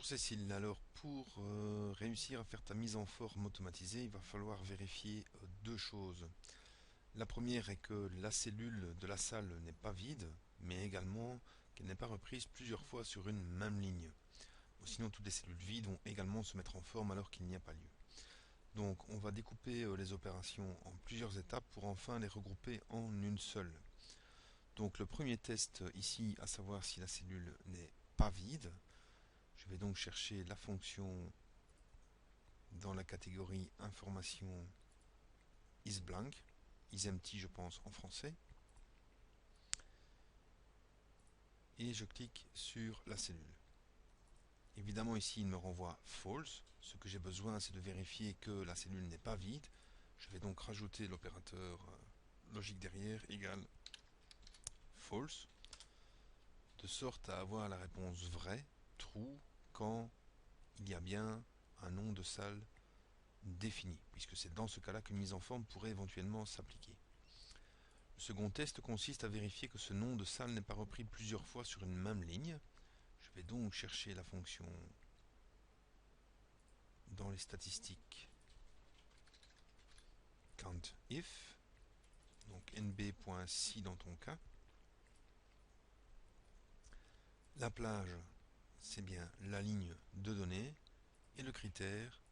Bonjour Cécile, alors pour réussir à faire ta mise en forme automatisée, il va falloir vérifier deux choses. La première est que la cellule de la salle n'est pas vide, mais également qu'elle n'est pas reprise plusieurs fois sur une même ligne. Ou sinon, toutes les cellules vides vont également se mettre en forme alors qu'il n'y a pas lieu. Donc on va découper les opérations en plusieurs étapes pour enfin les regrouper en une seule. Donc le premier test ici, à savoir si la cellule n'est pas vide. Je vais donc chercher la fonction dans la catégorie information isBlank, isEmpty je pense en français, et je clique sur la cellule. Évidemment ici il me renvoie false, ce que j'ai besoin c'est de vérifier que la cellule n'est pas vide. Je vais donc rajouter l'opérateur logique derrière égale false, de sorte à avoir la réponse vraie, true, quand il y a bien un nom de salle défini, puisque c'est dans ce cas-là qu'une mise en forme pourrait éventuellement s'appliquer. Le second test consiste à vérifier que ce nom de salle n'est pas repris plusieurs fois sur une même ligne. Je vais donc chercher la fonction dans les statistiques countIf, donc nb.si dans ton cas. La plage, c'est bien la ligne de données, et le critère,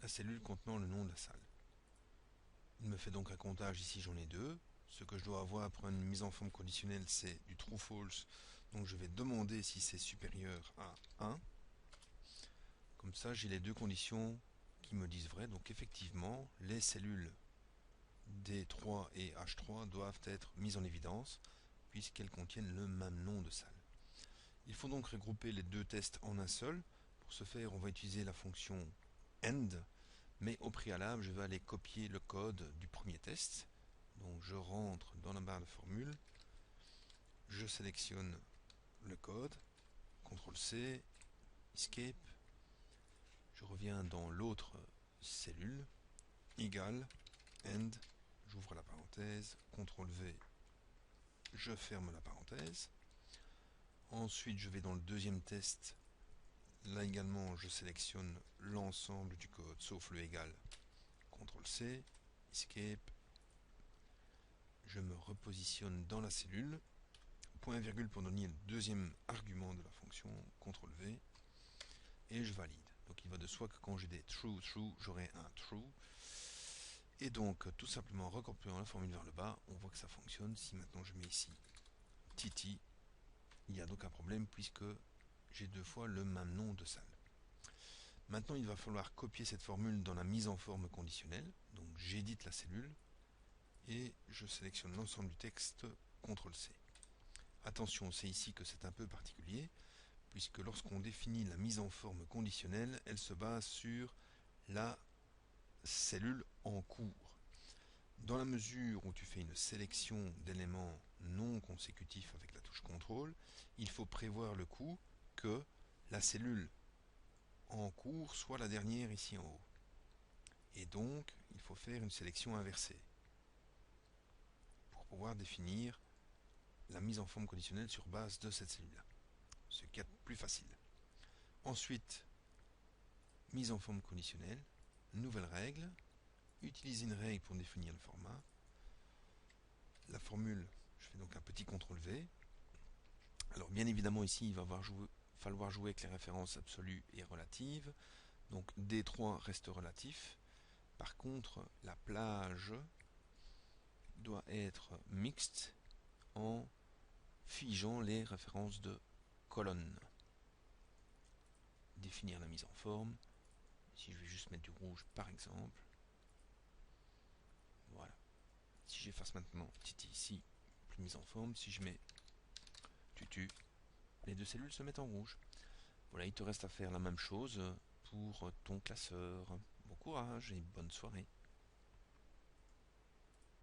la cellule contenant le nom de la salle. Il me fait donc un comptage, ici j'en ai deux. Ce que je dois avoir pour une mise en forme conditionnelle, c'est du true-false. Donc je vais demander si c'est supérieur à 1. Comme ça, j'ai les deux conditions qui me disent vrai. Donc effectivement, les cellules D3 et H3 doivent être mises en évidence puisqu'elles contiennent le même nom de salle. Il faut donc regrouper les deux tests en un seul. Pour ce faire, on va utiliser la fonction end, mais au préalable, je vais aller copier le code du premier test. Donc je rentre dans la barre de formule, je sélectionne le code, CTRL-C, Escape, je reviens dans l'autre cellule, égale, end, j'ouvre la parenthèse, CTRL-V, je ferme la parenthèse. Ensuite, je vais dans le deuxième test. Là également, je sélectionne l'ensemble du code, sauf le égal. CTRL-C, Escape. Je me repositionne dans la cellule. Point virgule pour donner le deuxième argument de la fonction. CTRL-V. Et je valide. Donc il va de soi que quand j'ai des true, j'aurai un true. Et donc, tout simplement, recompilant la formule vers le bas, on voit que ça fonctionne. Si maintenant je mets ici Titi, il n'y a donc un problème puisque j'ai deux fois le même nom de salle. Maintenant, il va falloir copier cette formule dans la mise en forme conditionnelle. Donc, j'édite la cellule et je sélectionne l'ensemble du texte, CTRL-C. Attention, c'est ici que c'est un peu particulier, puisque lorsqu'on définit la mise en forme conditionnelle, elle se base sur la cellule en cours. Dans la mesure où tu fais une sélection d'éléments non consécutifs avec la touche CTRL, il faut prévoir le coup que la cellule en cours soit la dernière ici en haut. Et donc, il faut faire une sélection inversée pour pouvoir définir la mise en forme conditionnelle sur base de cette cellule-là. Ce qui est plus facile. Ensuite, mise en forme conditionnelle, nouvelle règle, utiliser une règle pour définir le format. La formule, je fais donc un petit CTRL-V. Alors bien évidemment ici, il va falloir jouer avec les références absolues et relatives. Donc D3 reste relatif. Par contre, la plage doit être mixte en figeant les références de colonnes. Définir la mise en forme. Si je vais juste mettre du rouge par exemple. Voilà. Si j'efface maintenant Titi ici, plus mise en forme. Si je mets Tutu, les deux cellules se mettent en rouge. Voilà, il te reste à faire la même chose pour ton classeur. Bon courage et bonne soirée.